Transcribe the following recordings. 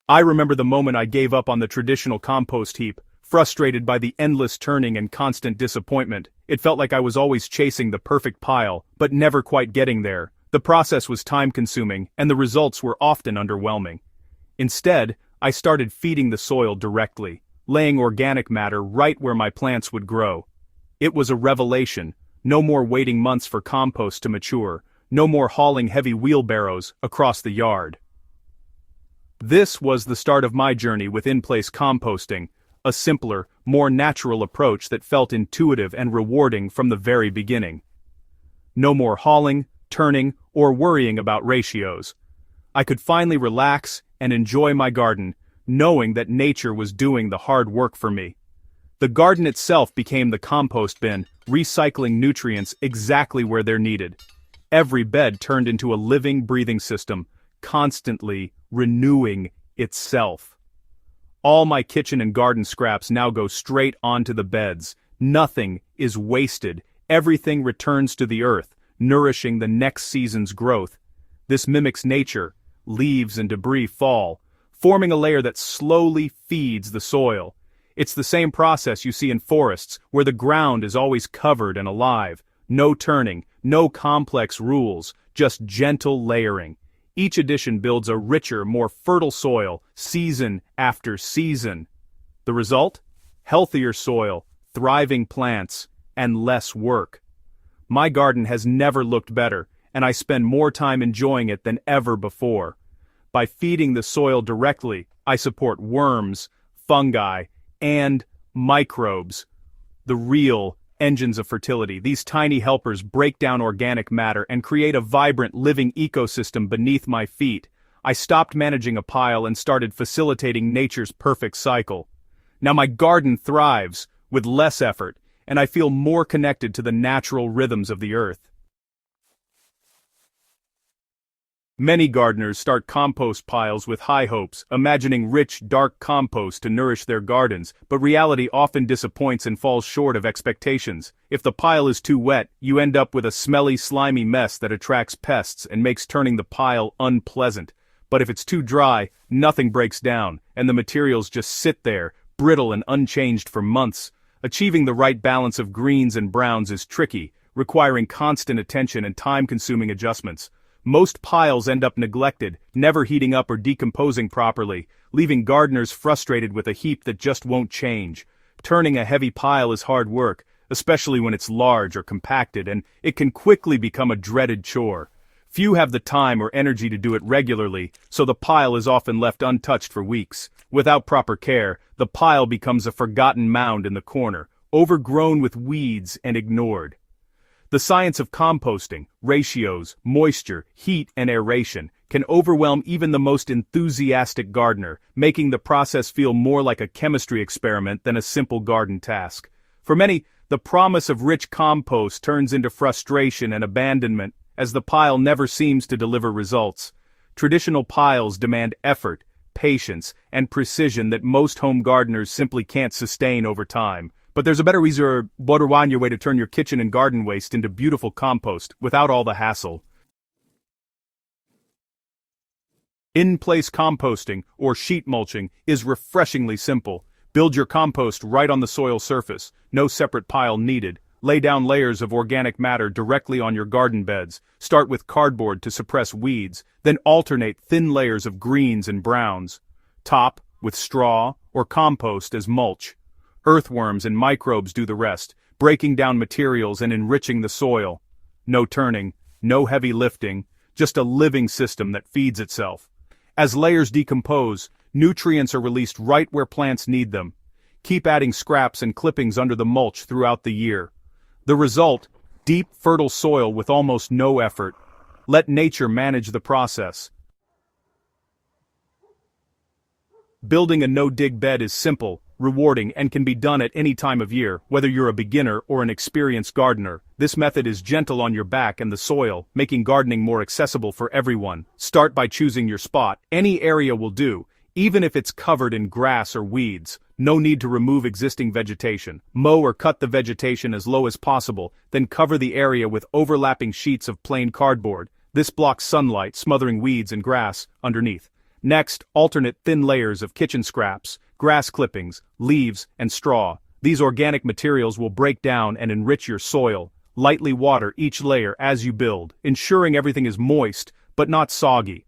I remember the moment I gave up on the traditional compost heap, frustrated by the endless turning and constant disappointment. It felt like I was always chasing the perfect pile, but never quite getting there. The process was time-consuming, and the results were often underwhelming. Instead, I started feeding the soil directly, laying organic matter right where my plants would grow. It was a revelation. No more waiting months for compost to mature, no more hauling heavy wheelbarrows across the yard. This was the start of my journey with in-place composting, a simpler, more natural approach that felt intuitive and rewarding from the very beginning. No more hauling, turning, or worrying about ratios. I could finally relax and enjoy my garden, knowing that nature was doing the hard work for me. The garden itself became the compost bin, recycling nutrients exactly where they're needed. Every bed turned into a living, breathing system, constantly renewing itself. All my kitchen and garden scraps now go straight onto the beds. Nothing is wasted. Everything returns to the earth, nourishing the next season's growth. This mimics nature. Leaves and debris fall, forming a layer that slowly feeds the soil. It's the same process you see in forests, where the ground is always covered and alive. No turning, no complex rules, just gentle layering. Each addition builds a richer, more fertile soil, season after season. The result? Healthier soil, thriving plants, and less work. My garden has never looked better, and I spend more time enjoying it than ever before. By feeding the soil directly, I support worms, fungi, and microbes. The real engines of fertility. These tiny helpers break down organic matter and create a vibrant, living ecosystem beneath my feet. I stopped managing a pile and started facilitating nature's perfect cycle. Now my garden thrives, with less effort, and I feel more connected to the natural rhythms of the earth. Many gardeners start compost piles with high hopes, imagining rich, dark compost to nourish their gardens, but reality often disappoints and falls short of expectations. If the pile is too wet, you end up with a smelly, slimy mess that attracts pests and makes turning the pile unpleasant. But if it's too dry, nothing breaks down, and the materials just sit there, brittle and unchanged for months. Achieving the right balance of greens and browns is tricky, requiring constant attention and time-consuming adjustments. Most piles end up neglected, never heating up or decomposing properly, leaving gardeners frustrated with a heap that just won't change. Turning a heavy pile is hard work, especially when it's large or compacted, and it can quickly become a dreaded chore. Few have the time or energy to do it regularly, so the pile is often left untouched for weeks. Without proper care, the pile becomes a forgotten mound in the corner, overgrown with weeds and ignored. The science of composting, ratios, moisture, heat, and aeration can overwhelm even the most enthusiastic gardener, making the process feel more like a chemistry experiment than a simple garden task. For many, the promise of rich compost turns into frustration and abandonment, as the pile never seems to deliver results. Traditional piles demand effort, patience, and precision that most home gardeners simply can't sustain over time. But there's a better way to turn your kitchen and garden waste into beautiful compost without all the hassle. In-place composting, or sheet mulching, is refreshingly simple. Build your compost right on the soil surface, no separate pile needed. Lay down layers of organic matter directly on your garden beds. Start with cardboard to suppress weeds, then alternate thin layers of greens and browns. Top with straw or compost as mulch. Earthworms and microbes do the rest, breaking down materials and enriching the soil. No turning, no heavy lifting, just a living system that feeds itself. As layers decompose, nutrients are released right where plants need them. Keep adding scraps and clippings under the mulch throughout the year. The result, deep, fertile soil with almost no effort. Let nature manage the process. Building a no-dig bed is simple, rewarding, and can be done at any time of year, whether you're a beginner or an experienced gardener. This method is gentle on your back and the soil, making gardening more accessible for everyone. Start by choosing your spot. Any area will do, even if it's covered in grass or weeds. No need to remove existing vegetation. Mow or cut the vegetation as low as possible, then cover the area with overlapping sheets of plain cardboard. This blocks sunlight, smothering weeds and grass underneath. Next, alternate thin layers of kitchen scraps, grass clippings, leaves, and straw. These organic materials will break down and enrich your soil. Lightly water each layer as you build, ensuring everything is moist, but not soggy.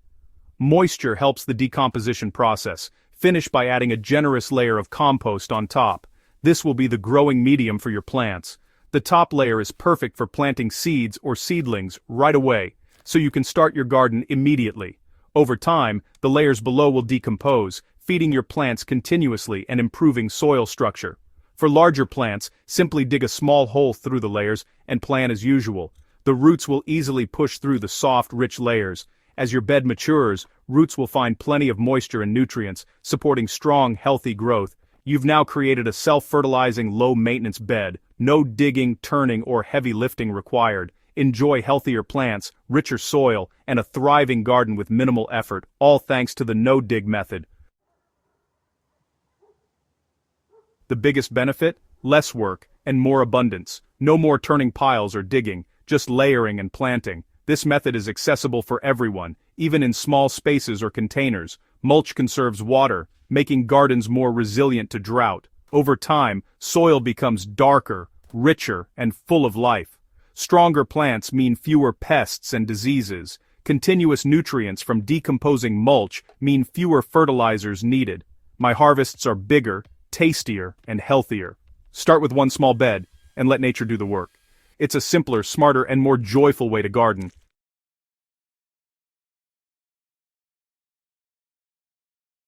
Moisture helps the decomposition process. Finish by adding a generous layer of compost on top. This will be the growing medium for your plants. The top layer is perfect for planting seeds or seedlings right away, so you can start your garden immediately. Over time, the layers below will decompose, feeding your plants continuously and improving soil structure. For larger plants, simply dig a small hole through the layers and plant as usual. The roots will easily push through the soft, rich layers. As your bed matures, roots will find plenty of moisture and nutrients, supporting strong, healthy growth. You've now created a self-fertilizing, low-maintenance bed. No digging, turning, or heavy lifting required. Enjoy healthier plants, richer soil, and a thriving garden with minimal effort, all thanks to the no-dig method. The biggest benefit? Less work, and more abundance. No more turning piles or digging, just layering and planting. This method is accessible for everyone, even in small spaces or containers. Mulch conserves water, making gardens more resilient to drought. Over time, soil becomes darker, richer, and full of life. Stronger plants mean fewer pests and diseases. Continuous nutrients from decomposing mulch mean fewer fertilizers needed. My harvests are bigger, tastier, and healthier. Start with one small bed, and let nature do the work. It's a simpler, smarter, and more joyful way to garden.